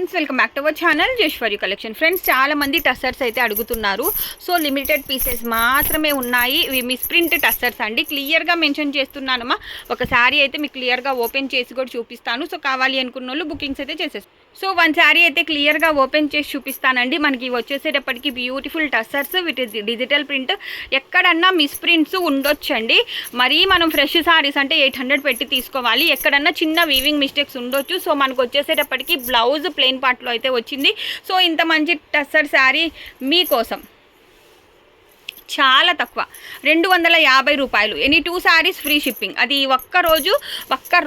Friends, welcome back to our channel జేశ్వరి collection. Friends, చాలా మంది tussars అయితే అడుగుతున్నారు. సో లిమిటెడ్ పీసెస్ మాత్రమే ఉన్నాయి. ఇవి మిస్ ప్రింట్ టస్సర్స్ అండి. క్లియర్గా మెన్షన్ చేస్తున్నానమ్మా. ఒక శారీ అయితే మీకు క్లియర్గా ఓపెన్ చేసి కూడా చూపిస్తాను. సో కావాలి అనుకున్న వాళ్ళు బుకింగ్స్ అయితే చేసేస్తారు. సో వన్ శారీ అయితే క్లియర్గా ఓపెన్ చేసి చూపిస్తానండి. మనకి వచ్చేసేటప్పటికి beautiful tussars with digital print. ఎక్కడన్నా మిస్ ప్రింట్స్ ఉండొచ్చండి. మరీ మనం ఫ్రెష్ శారీస్ అంటే 800 పెట్టి తీసుకోవాలి. ఎక్కడన్నా చిన్న వీవింగ్ మిస్టేక్స్ ఉండొచ్చు. సో మనకు వచ్చేసేటప్పటికి బ్లౌజ్ ప్లెయిన్ పార్ట్లో అయితే వచ్చింది. సో ఇంత మంచి టస్సర్ శారీ మీకోసం చాలా తక్కువ 250 రూపాయలు. Any 2 saris free shipping. అది ఒక్క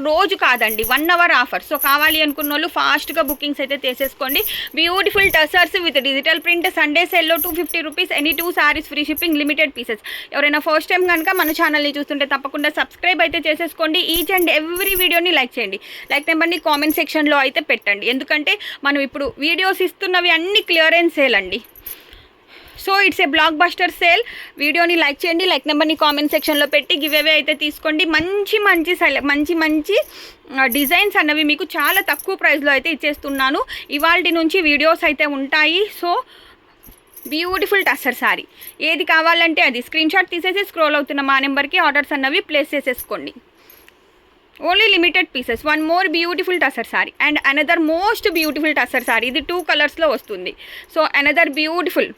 రోజు కాదండి, 1 అవర్ ఆఫర్. సో కావాలి అనుకున్న వాళ్ళు ఫాస్ట్గా బుకింగ్స్ అయితే చేసేసుకోండి. Beautiful tussars with digital print. Sunday సెల్లో 250 rupees. Any 2 saris free shipping. Limited pieces. ఎవరైనా ఫస్ట్ టైం కనుక మన ఛానల్ని చూస్తుంటే తప్పకుండా సబ్స్క్రైబ్ అయితే చేసేసుకోండి. ఈచ్ అండ్ ఎవ్రీ వీడియోని లైక్ చేయండి. లైక్ నెంబర్ని కామెంట్ సెక్షన్లో అయితే పెట్టండి. ఎందుకంటే మనం ఇప్పుడు వీడియోస్ ఇస్తున్నవి అన్ని క్లియరెన్స్ సేల్ అండి. So it's a block buster sale. వీడియోని లైక్ చేయండి. లైక్ నెంబర్ని కామెంట్ సెక్షన్లో పెట్టి గివ్ అవే అయితే తీసుకోండి. మంచి డిజైన్స్ అన్నవి మీకు చాలా తక్కువ ప్రైస్లో అయితే ఇచ్చేస్తున్నాను. ఇవాల్టి నుంచి వీడియోస్ అయితే ఉంటాయి. సో బ్యూటిఫుల్ టస్సర్ శారీ ఏది కావాలంటే అది స్క్రీన్ షాట్ తీసేసి స్క్రోల్ అవుతున్న మా నెంబర్కి ఆర్డర్స్ అన్నవి ప్లేస్ చేసేసుకోండి. Only limited pieces. One more beautiful tussar sari and another most beautiful tussar sari. ఇది 2 కలర్స్లో వస్తుంది. So another beautiful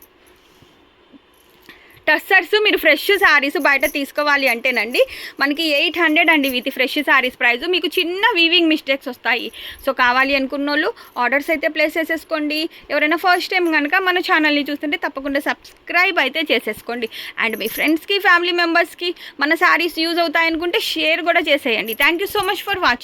tussars. మీరు ఫ్రెష్ శారీస్ బయట తీసుకోవాలి అంటేనండి మనకి 800 అండి విత్ ఫ్రెష్ శారీస్ ప్రైస్. మీకు చిన్న వీవింగ్ మిస్టేక్స్ వస్తాయి. సో కావాలి అనుకున్న వాళ్ళు ఆర్డర్స్ అయితే ప్లేస్ చేసేసుకోండి. ఎవరైనా ఫస్ట్ టైం కనుక మన ఛానల్ని చూస్తుంటే తప్పకుండా సబ్స్క్రైబ్ అయితే చేసేసుకోండి. అండ్ మీ ఫ్రెండ్స్కి ఫ్యామిలీ మెంబర్స్కి మన శారీస్ యూజ్ అవుతాయనుకుంటే షేర్ కూడా చేసేయండి. Thank you so much for watching.